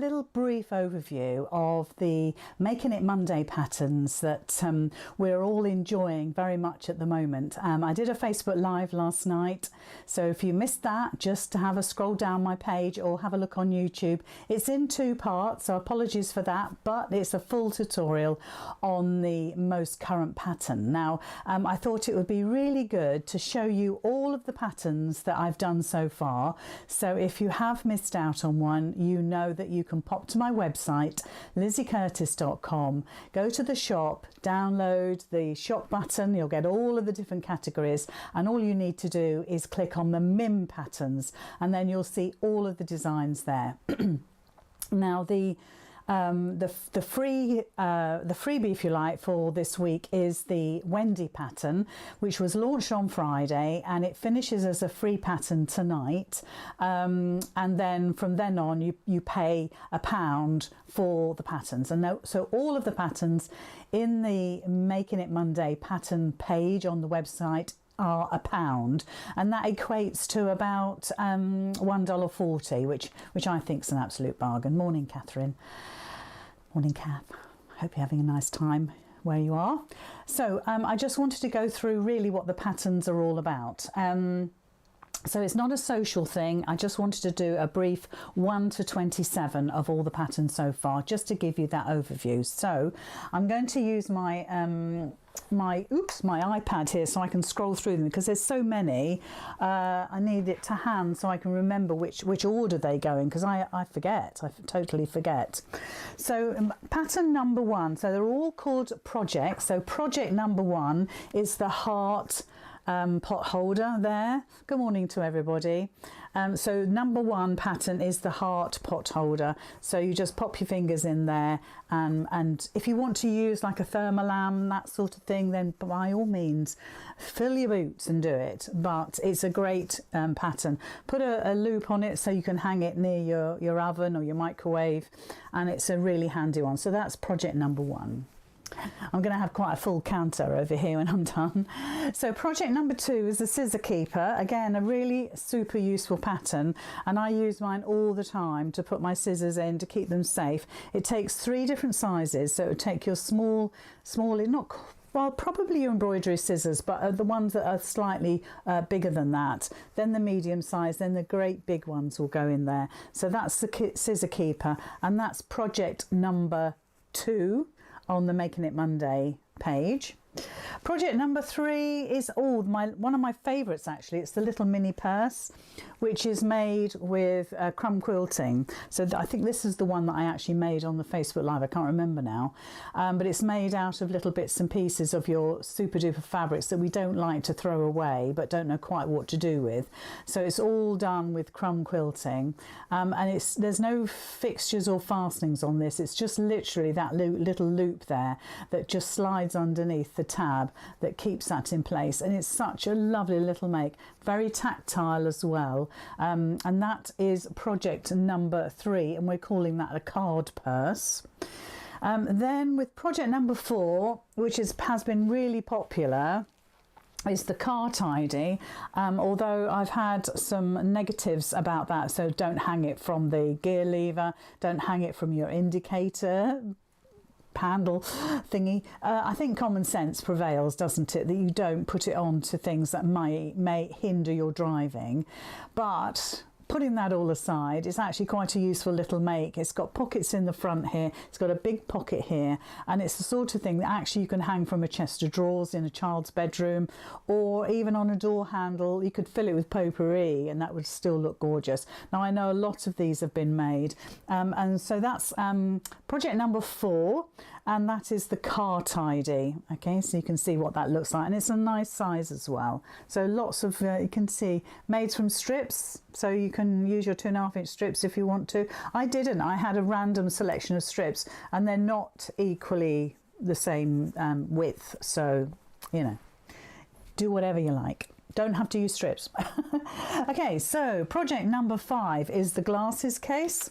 little brief overview of the Making It Monday patterns that we're all enjoying very much at the moment. I did a Facebook Live last night, so if you missed that, just to have a scroll down my page or have a look on YouTube. It's in 2 parts, so apologies for that, but it's a full tutorial on the most current pattern. Now, I thought it would be really good to show you all of the patterns that I've done so far. So if you have missed out on one, you know that you can pop to my website, lizzycurtis.com, go to the shop, download the shop button, you'll get all of the different categories, and all you need to do is click on the MIM patterns, and then you'll see all of the designs there. Now the freebie, if you like, for this week is the Wendy pattern, which was launched on Friday, and it finishes as a free pattern tonight. And then from then on, you pay £1 for the patterns. And so all of the patterns in the Making It Monday pattern page on the website are £1, and that equates to about $1.40, which I think is an absolute bargain. Morning, Catherine. Morning, Kath. Hope you're having a nice time where you are. So I just wanted to go through really what the patterns are all about. So it's not a social thing. I just wanted to do a brief 1 to 27 of all the patterns so far, just to give you that overview. So I'm going to use my my iPad here so I can scroll through them, because there's so many. I need it to hand so I can remember which order they go in, because I totally forget. So pattern number 1, so they're all called projects. So project number 1 is the heart pot holder there. Good morning to everybody. So number 1 pattern is the heart pot holder. So you just pop your fingers in there, and if you want to use like a thermolam, that sort of thing, then by all means fill your boots and do it. But it's a great pattern. Put a loop on it so you can hang it near your oven or your microwave, and it's a really handy one. So that's project number 1. I'm going to have quite a full counter over here when I'm done. So project number 2 is the scissor keeper. Again, a really super useful pattern, and I use mine all the time to put my scissors in to keep them safe. It takes 3 different sizes, so it would take your small, well, probably your embroidery scissors, but the ones that are slightly bigger than that, then the medium size, then the great big ones will go in there. So that's the scissor keeper, and that's project number 2 on the Making It Monday page. Project number 3 is one of my favourites actually. It's the little mini purse, which is made with crumb quilting. So I think this is the one that I actually made on the Facebook Live. I can't remember now, but it's made out of little bits and pieces of your super duper fabrics that we don't like to throw away but don't know quite what to do with. So it's all done with crumb quilting, and there's no fixtures or fastenings on this. It's just literally that little loop there that just slides underneath the tab that keeps that in place, and it's such a lovely little make, very tactile as well, and that is project number 3, and we're calling that a card purse. Then with project number 4, which has been really popular, is the car tidy, although I've had some negatives about that. So don't hang it from the gear lever, don't hang it from your indicator handle thingy. I think common sense prevails, doesn't it, that you don't put it on to things that may hinder your driving. But putting that all aside, it's actually quite a useful little make. It's got pockets in the front here, it's got a big pocket here, and it's the sort of thing that actually you can hang from a chest of drawers in a child's bedroom, or even on a door handle. You could fill it with potpourri and that would still look gorgeous. Now I know a lot of these have been made, and so that's project number 4, and that is the car tidy. Okay, so you can see what that looks like, and it's a nice size as well. So lots of you can see made from strips, so you can use your 2.5-inch strips if you want to. I didn't. I had a random selection of strips, and they're not equally the same width, so you know, do whatever you like. Don't have to use strips. Okay, so project number 5 is the glasses case.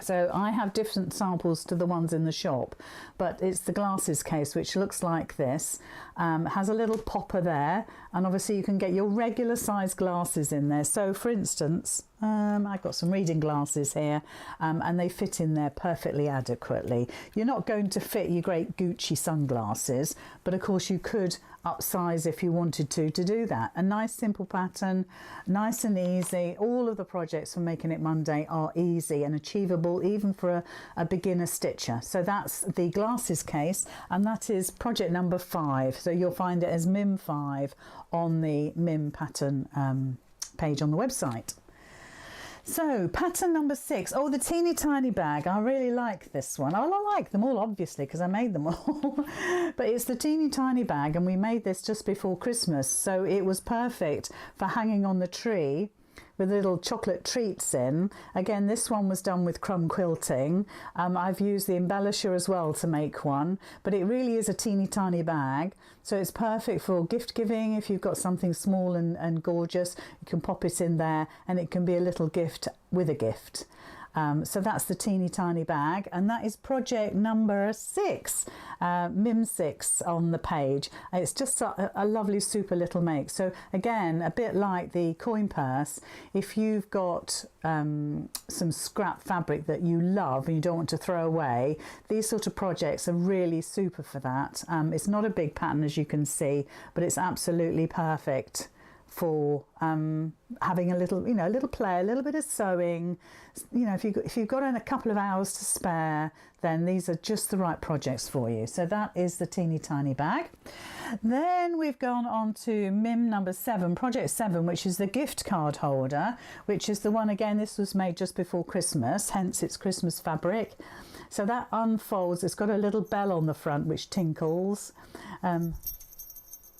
So I have different samples to the ones in the shop, but it's the glasses case, which looks like this. Has a little popper there, and obviously you can get your regular size glasses in there. So for instance, I've got some reading glasses here, and they fit in there perfectly adequately. You're not going to fit your great Gucci sunglasses, but of course you could upsize if you wanted to do that. A nice simple pattern, nice and easy. All of the projects for Making It Monday are easy and achievable even for a beginner stitcher. So that's the glasses case, and that is project number 5. So you'll find it as MIM 5 on the MIM pattern page on the website. So pattern number 6, oh, the teeny tiny bag. I really like this one. Oh, I like them all, obviously, because I made them all. But it's the teeny tiny bag, and we made this just before Christmas, so it was perfect for hanging on the tree with little chocolate treats in. Again, this one was done with crumb quilting. I've used the embellisher as well to make one, but it really is a teeny tiny bag, so it's perfect for gift giving. If you've got something small and gorgeous, you can pop it in there, and it can be a little gift with a gift. So that's the teeny tiny bag, and that is project number 6, MIM 6 on the page. It's just a lovely super little make. So again, a bit like the coin purse, if you've got some scrap fabric that you love and you don't want to throw away, these sort of projects are really super for that. It's not a big pattern, as you can see, but it's absolutely perfect for having a little, a little play, a little bit of sewing. If you've got a couple of hours to spare, then these are just the right projects for you. So that is the teeny tiny bag. Then we've gone on to MIM number 7, project 7, which is the gift card holder, which is the one, again, this was made just before Christmas, hence it's Christmas fabric. So that unfolds. It's got a little bell on the front which tinkles.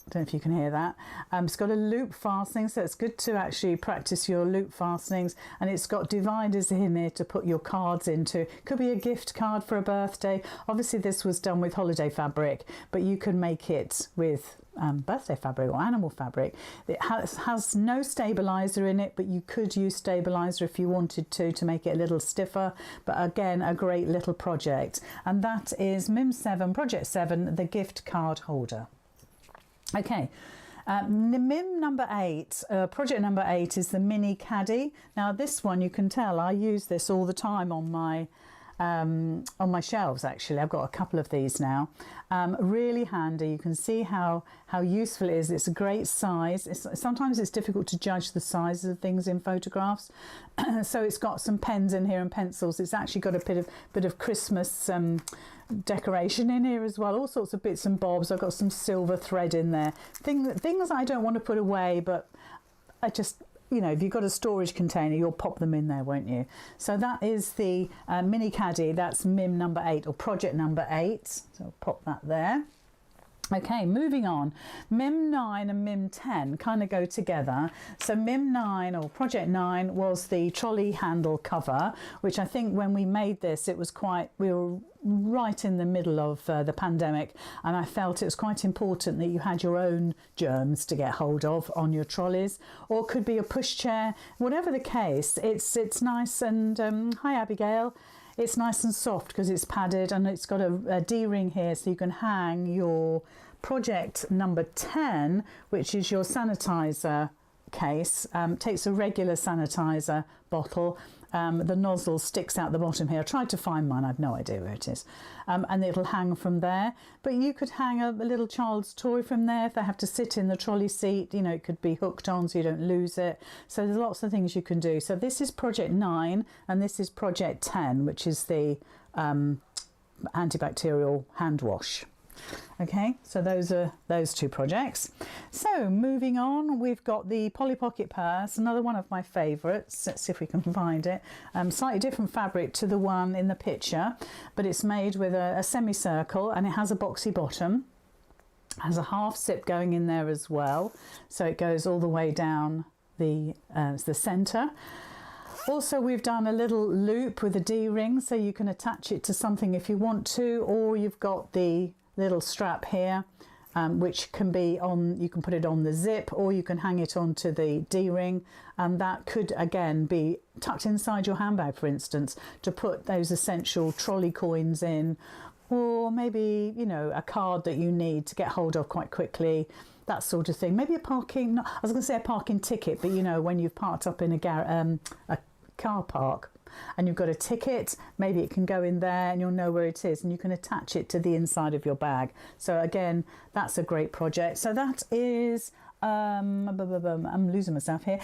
I don't know if you can hear that. It's got a loop fastening, so it's good to actually practice your loop fastenings, and it's got dividers in here to put your cards into. Could be a gift card for a birthday. Obviously this was done with holiday fabric, but you can make it with birthday fabric or animal fabric. It has no stabilizer in it, but you could use stabilizer if you wanted to make it a little stiffer. But again, a great little project, and that is MIM 7, project 7, the gift card holder. Okay, MIM number 8, project number 8 is the mini caddy. Now this one, you can tell I use this all the time on my shelves. Actually, I've got a couple of these now. Really handy. You can see how useful it is. It's a great size. Sometimes it's difficult to judge the sizes of things in photographs. So it's got some pens in here and pencils. It's actually got a bit of Christmas decoration in here as well, all sorts of bits and bobs. I've got some silver thread in there, things I don't want to put away, but I just, if you've got a storage container, you'll pop them in there, won't you? So that is the mini caddy. That's MIM number 8, or project number 8, so I'll pop that there. Okay, moving on. MIM 9 and MIM 10 kind of go together. So MIM 9, or project 9, was the trolley handle cover, which I think when we made this, we were right in the middle of the pandemic, and I felt it was quite important that you had your own germs to get hold of on your trolleys, or it could be a pushchair. Whatever the case, it's nice. And hi Abigail. It's nice and soft because it's padded, and it's got a D-ring here, so you can hang your project number 10, which is your sanitizer case. Takes a regular sanitizer bottle. The nozzle sticks out the bottom here. I tried to find mine, I've no idea where it is. And it'll hang from there. But you could hang a little child's toy from there if they have to sit in the trolley seat. It could be hooked on so you don't lose it. So there's lots of things you can do. So this is project 9, and this is project 10, which is the antibacterial hand wash. Okay, so those are those 2 projects. So moving on, we've got the Polly Pocket purse, another one of my favourites. Let's see if we can find it. Slightly different fabric to the one in the picture, but it's made with a semicircle, and it has a boxy bottom. Has a half zip going in there as well, so it goes all the way down the centre. Also, we've done a little loop with a D-ring, so you can attach it to something if you want to, or you've got the little strap here, which can be on, you can put it on the zip, or you can hang it onto the D-ring, and that could again be tucked inside your handbag, for instance, to put those essential trolley coins in, or maybe a card that you need to get hold of quite quickly. that sort of thing. Maybe a parking, I was going to say a parking ticket, but you know, when you've parked up in a car park and you've got a ticket, maybe it can go in there and you'll know where it is and you can attach it to the inside of your bag. So again, that's a great project. So that is I'm losing myself here.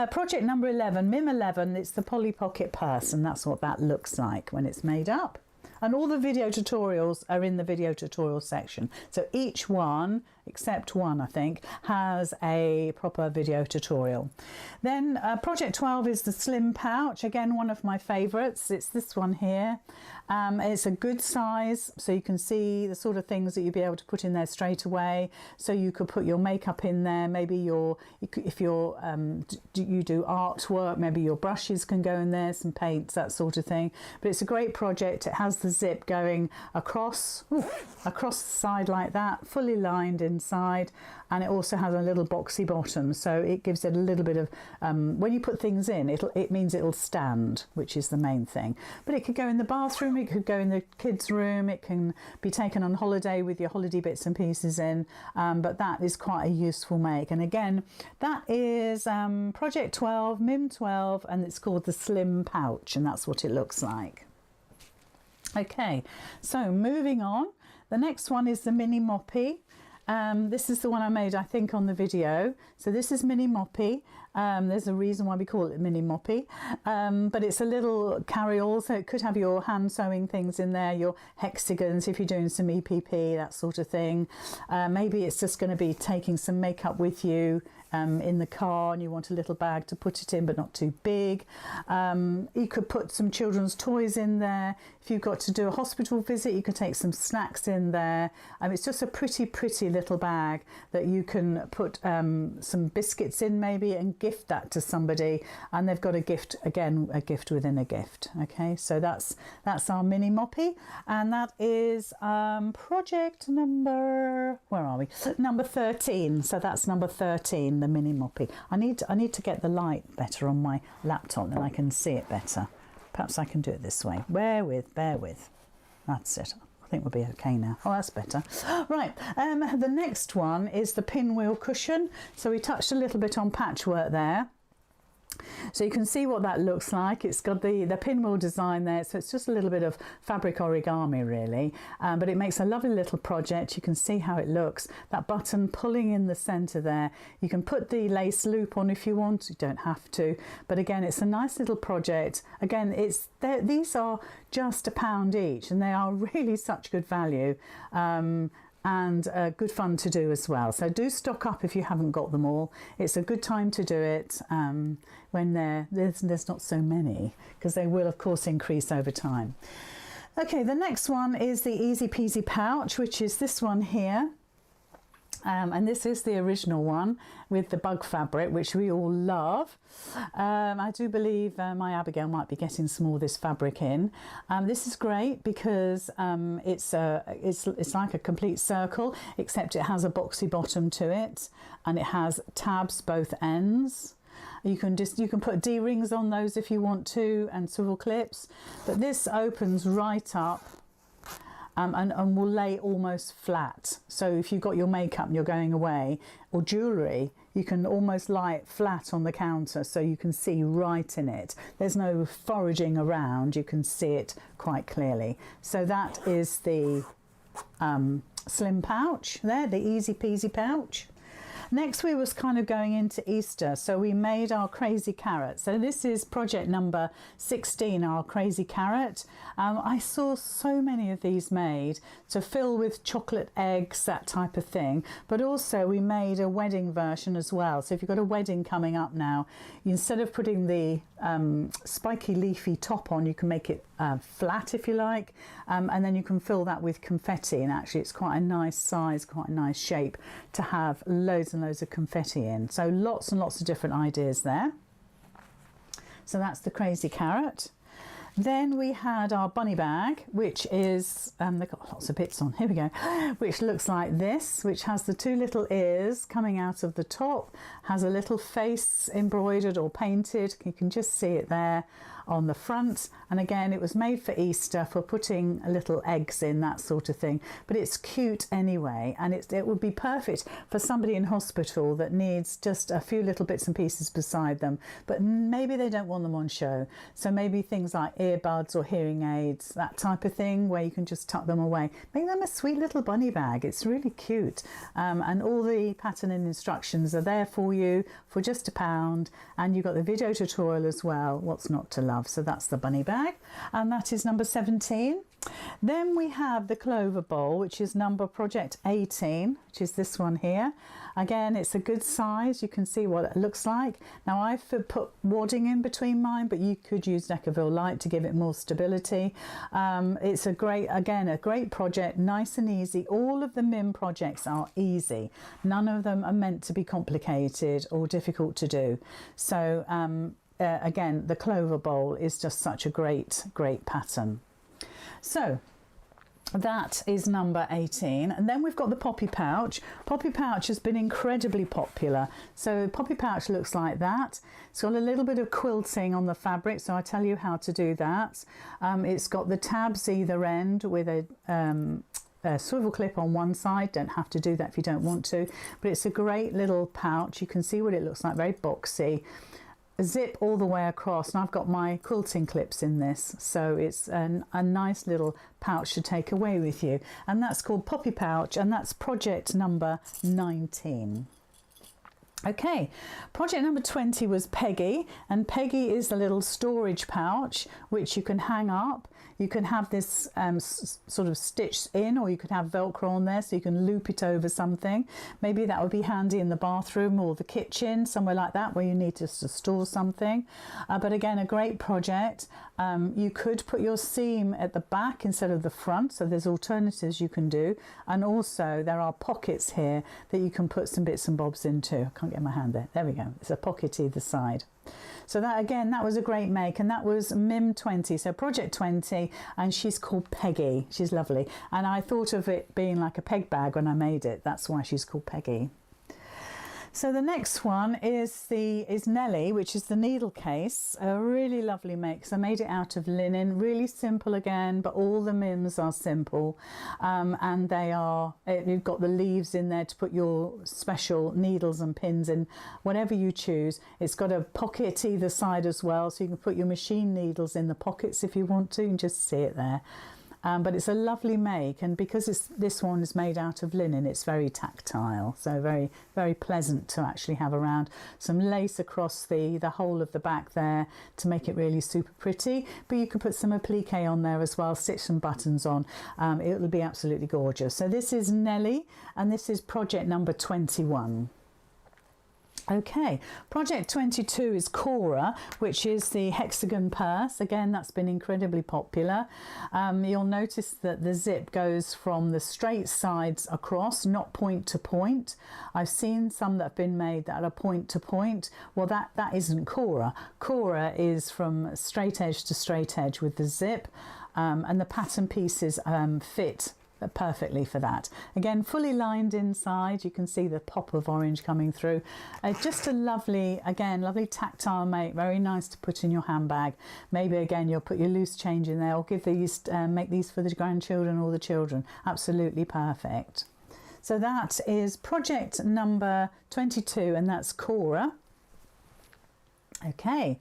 Project number 11, MIM 11, it's the Polly Pocket purse, and that's what that looks like when it's made up. And all the video tutorials are in the video tutorial section. So each one, except one I think, has a proper video tutorial. Then project 12 is the slim pouch, again one of my favourites. It's this one here. It's a good size, so you can see the sort of things that you'd be able to put in there straight away. So you could put your makeup in there, maybe if you do artwork, maybe your brushes can go in there, some paints, that sort of thing. But it's a great project. It has the zip going across the side like that, fully lined inside, and it also has a little boxy bottom, so it gives it a little bit of when you put things in, it means it'll stand, which is the main thing. But it could go in the bathroom, it could go in the kids' room, it can be taken on holiday with your holiday bits and pieces in, but that is quite a useful make. And again, that is project 12, MIM 12, and it's called the slim pouch, and that's what it looks like. Okay, so moving on, the next one is the mini Moppy. This is the one I made, I think, on the video. So this is mini Moppy. There's a reason why we call it mini Moppy, but it's a little carry-all, so it could have your hand sewing things in there, your hexagons if you're doing some EPP, that sort of thing. Maybe it's just going to be taking some makeup with you in the car and you want a little bag to put it in, but not too big. You could put some children's toys in there. If you've got to do a hospital visit, you could take some snacks in there. It's just a pretty little bag that you can put some biscuits in maybe and gift that to somebody, and they've got a gift, again, a gift within a gift. Okay, so that's our mini Moppy, and that is project number, where are we? Number 13. So that's number 13, the mini Moppy. I need to get the light better on my laptop, then I can see it better. Perhaps I can do it this way. Bear with. That's it. I think we'll be okay now. Oh, that's better. Right, the next one is the Pinwheel Cushion. So we touched a little bit on patchwork there. So you can see what that looks like. It's got the pinwheel design there, so it's just a little bit of fabric origami really, but it makes a lovely little project. You can see how it looks. That button pulling in the centre there. You can put the lace loop on if you want, you don't have to, but again, it's a nice little project. Again, these are just £1 each, and they are really such good value. And good fun to do as well. So do stock up if you haven't got them all. It's a good time to do it when there's not so many, because they will of course increase over time. Okay, the next one is the Easy Peasy pouch, which is this one here. And this is the original one with the bug fabric, which we all love. I do believe my Abigail might be getting some more of this fabric in. This is great because it's like a complete circle, except it has a boxy bottom to it, and it has tabs both ends. You can put D-rings on those if you want to, and swivel clips, but this opens right up. And will lay almost flat. So if you've got your makeup and you're going away, or jewellery, you can almost lie it flat on the counter so you can see right in it. There's no foraging around, you can see it quite clearly. So that is the slim pouch there, the Easy Peasy pouch. Next we was kind of going into Easter, so we made our crazy carrot. So this is project number 16, our crazy carrot. I saw so many of these made to fill with chocolate eggs, that type of thing, but also we made a wedding version as well. So if you've got a wedding coming up now, instead of putting the spiky leafy top on, you can make it flat if you like, and then you can fill that with confetti, and actually it's quite a nice size, quite a nice shape to have loads and loads of confetti in. So lots and lots of different ideas there. So that's the crazy carrot. Then we had our bunny bag, which is, they've got lots of bits on, here we go, which looks like this, which has the two little ears coming out of the top, has a little face embroidered or painted, you can just see it there. on the front, and again it was made for Easter, for putting little eggs in, that sort of thing, but it's cute anyway, and it would be perfect for somebody in hospital that needs just a few little bits and pieces beside them, but maybe they don't want them on show. So maybe things like earbuds or hearing aids, that type of thing, where you can just tuck them away. Make them a sweet little bunny bag. It's really cute, and all the pattern and instructions are there for you for just £1, and you've got the video tutorial as well, what's not to love. So that's the bunny bag, and that is number 17. Then we have the Clover Bowl, which is project 18, which is this one here. Again, it's a good size. You can see what it looks like. Now I've put wadding in between mine, but you could use Neckerville Light to give it more stability. It's a great project, nice and easy. All of the MIM projects are easy. None of them are meant to be complicated or difficult to do. So again, the Clover Bowl is just such a great pattern. So that is number 18, and then we've got the Poppy Pouch. Poppy Pouch has been incredibly popular. So Poppy Pouch looks like that. It's got a little bit of quilting on the fabric, so I tell you how to do that. It's got the tabs either end with a swivel clip on one side. Don't have to do that if you don't want to, but it's a great little pouch. You can see what it looks like, very boxy. A zip all the way across, and I've got my quilting clips in this, so it's a nice little pouch to take away with you, and that's called Poppy Pouch, and that's project number 19. Okay, project number 20 was Peggy, and Peggy is a little storage pouch which you can hang up. You can have this sort of stitched in, or you could have Velcro on there so you can loop it over something. Maybe that would be handy in the bathroom or the kitchen, somewhere like that where you need just to store something. But again, a great project. You could put your seam at the back instead of the front, so there's alternatives you can do. And also there are pockets here that you can put some bits and bobs into. I can't get my hand there. There we go. It's a pocket either side. So that, again, that was a great make, and that was MIM 20, so project 20, and she's called Peggy. She's lovely, and I thought of it being like a peg bag when I made it. That's why she's called Peggy. So the next one is Nellie, which is the needle case. A really lovely make, because I made it out of linen. Really simple again, but all the MIMs are simple, and they are. You've got the leaves in there to put your special needles and pins in, whatever you choose. It's got a pocket either side as well, so you can put your machine needles in the pockets if you want to. You can just see it there. But it's a lovely make, and because this one is made out of linen, it's very tactile, so very, very pleasant to actually have around. Some lace across the whole of the back there to make it really super pretty, but you can put some applique on there as well, stitch some buttons on. It'll be absolutely gorgeous. So this is Nellie, and this is project number 21. Okay, project 22 is Cora, which is the hexagon purse. Again, that's been incredibly popular. You'll notice that the zip goes from the straight sides across, not point to point. I've seen some that have been made that are point to point. Well, that isn't Cora. Cora is from straight edge to straight edge with the zip, and the pattern pieces fit perfectly for that. Again, fully lined inside. You can see the pop of orange coming through. Just a lovely, again, lovely tactile make, very nice to put in your handbag. Maybe again you'll put your loose change in there, or give these make these for the grandchildren or the children. Absolutely perfect. So that is project number 22, and that's Cora. Okay,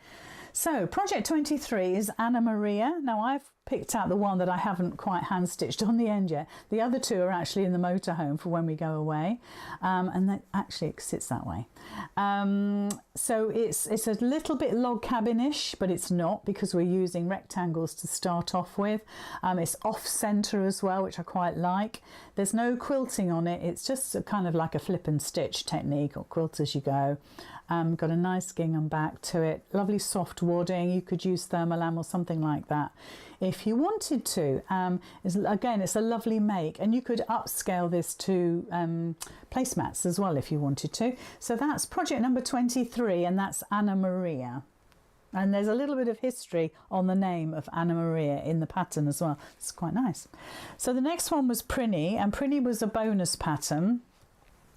so project 23 is Anna Maria. Now I've picked out the one that I haven't quite hand stitched on the end yet. The other two are actually in the motorhome for when we go away, and that actually it sits that way. So it's a little bit log cabin-ish, but it's not, because we're using rectangles to start off with. It's off centre as well, which I quite like. There's no quilting on it. It's just kind of like a flip and stitch technique, or quilt as you go. Got a nice gingham back to it, lovely soft wadding. You could use thermolam or something like that if you wanted to. Again, it's a lovely make, and you could upscale this to placemats as well if you wanted to. So that's project number 23, and that's Anna Maria. And there's a little bit of history on the name of Anna Maria in the pattern as well. It's quite nice. So the next one was Prinny, and Prinny was a bonus pattern.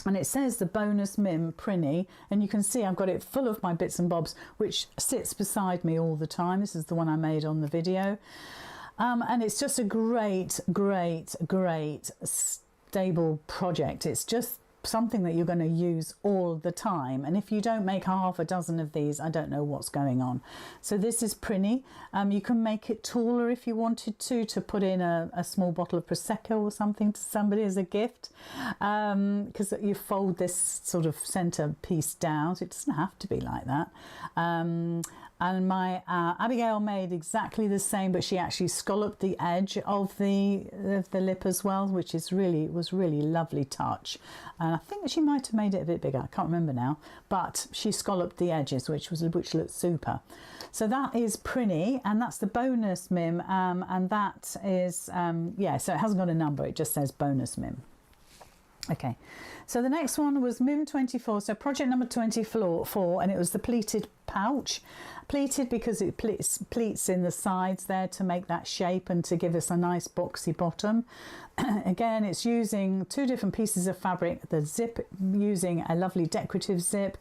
And it says the bonus Mim Prinny, and you can see I've got it full of my bits and bobs, which sits beside me all the time. This is the one I made on the video. And it's just a great stable project. It's just something that you're going to use all the time, and if you don't make half a dozen of these, I don't know what's going on. So this is Prinny. You can make it taller if you wanted to put in a small bottle of Prosecco or something to somebody as a gift, because you fold this sort of centre piece down, so it doesn't have to be like that. And my Abigail made exactly the same, but she actually scalloped the edge of the lip as well, which was really lovely touch. And I think she might have made it a bit bigger. I can't remember now, but she scalloped the edges, which looked super. So that is Prinny, and that's the bonus Mim, and that is yeah. So it hasn't got a number; it just says bonus Mim. Okay, so the next one was Mim 24, so project number 24, and it was the pleated pouch. Pleated because it pleats in the sides there to make that shape and to give us a nice boxy bottom. Again, it's using 2 different pieces of fabric, the zip using a lovely decorative zip.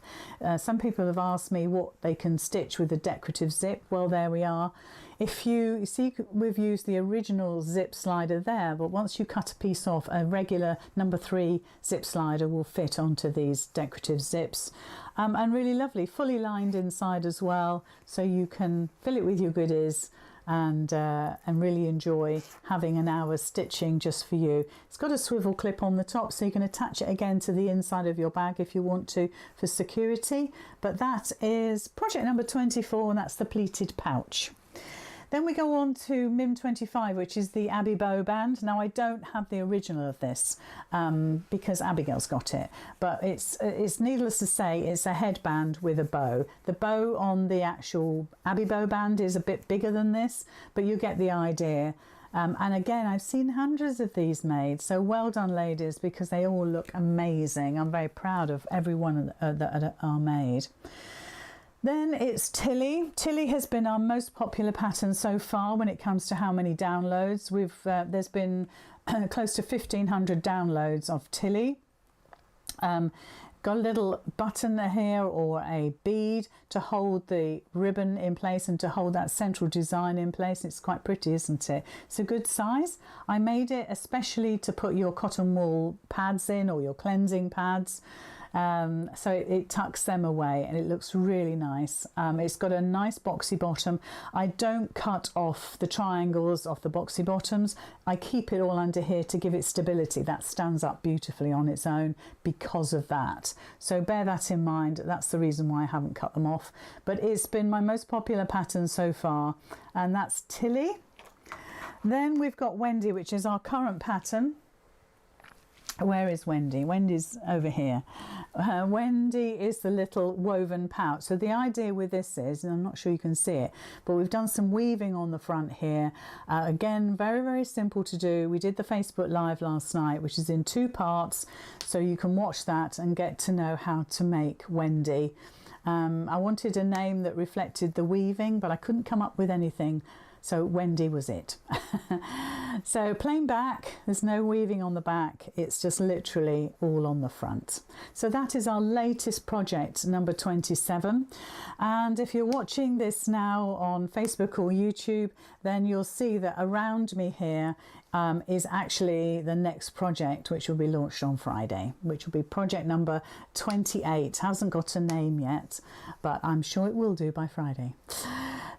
Some people have asked me what they can stitch with a decorative zip. Well, there we are. If you see, we've used the original zip slider there, but once you cut a piece off, a regular number 3 zip slider will fit onto these decorative zips. And really lovely, fully lined inside as well, so you can fill it with your goodies and really enjoy having an hour's stitching just for you. It's got a swivel clip on the top, so you can attach it again to the inside of your bag if you want to for security. But that is project number 24, and that's the pleated pouch. Then we go on to Mim 25, which is the Abbey Bow Band. Now, I don't have the original of this because Abigail's got it, but it's needless to say, it's a headband with a bow. The bow on the actual Abbey Bow Band is a bit bigger than this, but you get the idea. And again, I've seen hundreds of these made, so well done, ladies, because they all look amazing. I'm very proud of every one that are made. Then it's Tilly. Tilly has been our most popular pattern so far when it comes to how many downloads. There's been close to 1,500 downloads of Tilly. Got a little button here or a bead to hold the ribbon in place and to hold that central design in place. It's quite pretty, isn't it? It's a good size. I made it especially to put your cotton wool pads in, or your cleansing pads. So it tucks them away, and it looks really nice. It's got a nice boxy bottom. I don't cut off the triangles off the boxy bottoms. I keep it all under here to give it stability. That stands up beautifully on its own because of that. So bear that in mind. That's the reason why I haven't cut them off. But it's been my most popular pattern so far, and that's Tilly. Then we've got Wendy, which is our current pattern. Where is Wendy? Wendy's over here. Wendy is the little woven pouch. So the idea with this is, and I'm not sure you can see it, but we've done some weaving on the front here. Again, very simple to do. We did the Facebook Live last night, which is in 2 parts, so you can watch that and get to know how to make Wendy. I wanted a name that reflected the weaving, but I couldn't come up with anything. So Wendy was it. So plain back, there's no weaving on the back, it's just literally all on the front. So that is our latest project, number 27. And if you're watching this now on Facebook or YouTube, then you'll see that around me here is actually the next project, which will be launched on Friday, which will be project number 28. Hasn't got a name yet, but I'm sure it will do by Friday.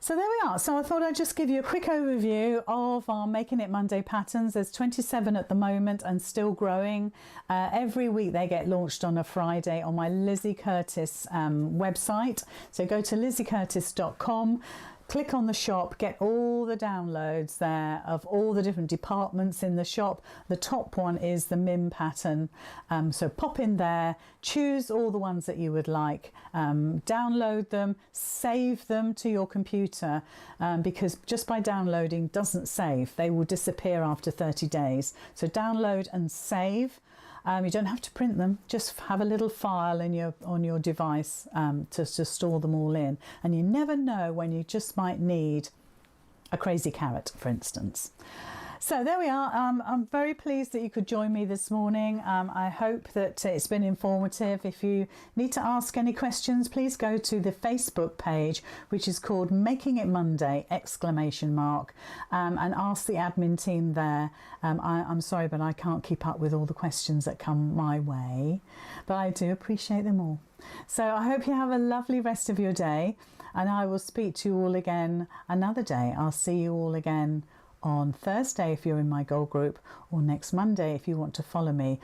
So there we are. So I thought I'd just give you a quick overview of our Making It Monday patterns. There's 27 at the moment and still growing. Every week they get launched on a Friday on my Lizzy Curtis website. So go to lizzycurtis.com. Click on the shop, get all the downloads there of all the different departments in the shop. The top one is the Mim pattern. So pop in there, choose all the ones that you would like, download them, save them to your computer, because just by downloading doesn't save. They will disappear after 30 days. So download and save. You don't have to print them, just have a little file in on your device to store them all in. And you never know when you just might need a crazy carrot, for instance. So there we are. I'm very pleased that you could join me this morning. I hope that it's been informative. If you need to ask any questions, please go to the Facebook page, which is called Making It Monday, ! And ask the admin team there. I'm sorry, but I can't keep up with all the questions that come my way, but I do appreciate them all. So I hope you have a lovely rest of your day, and I will speak to you all again another day. I'll see you all again on Thursday if you're in my goal group, or next Monday if you want to follow me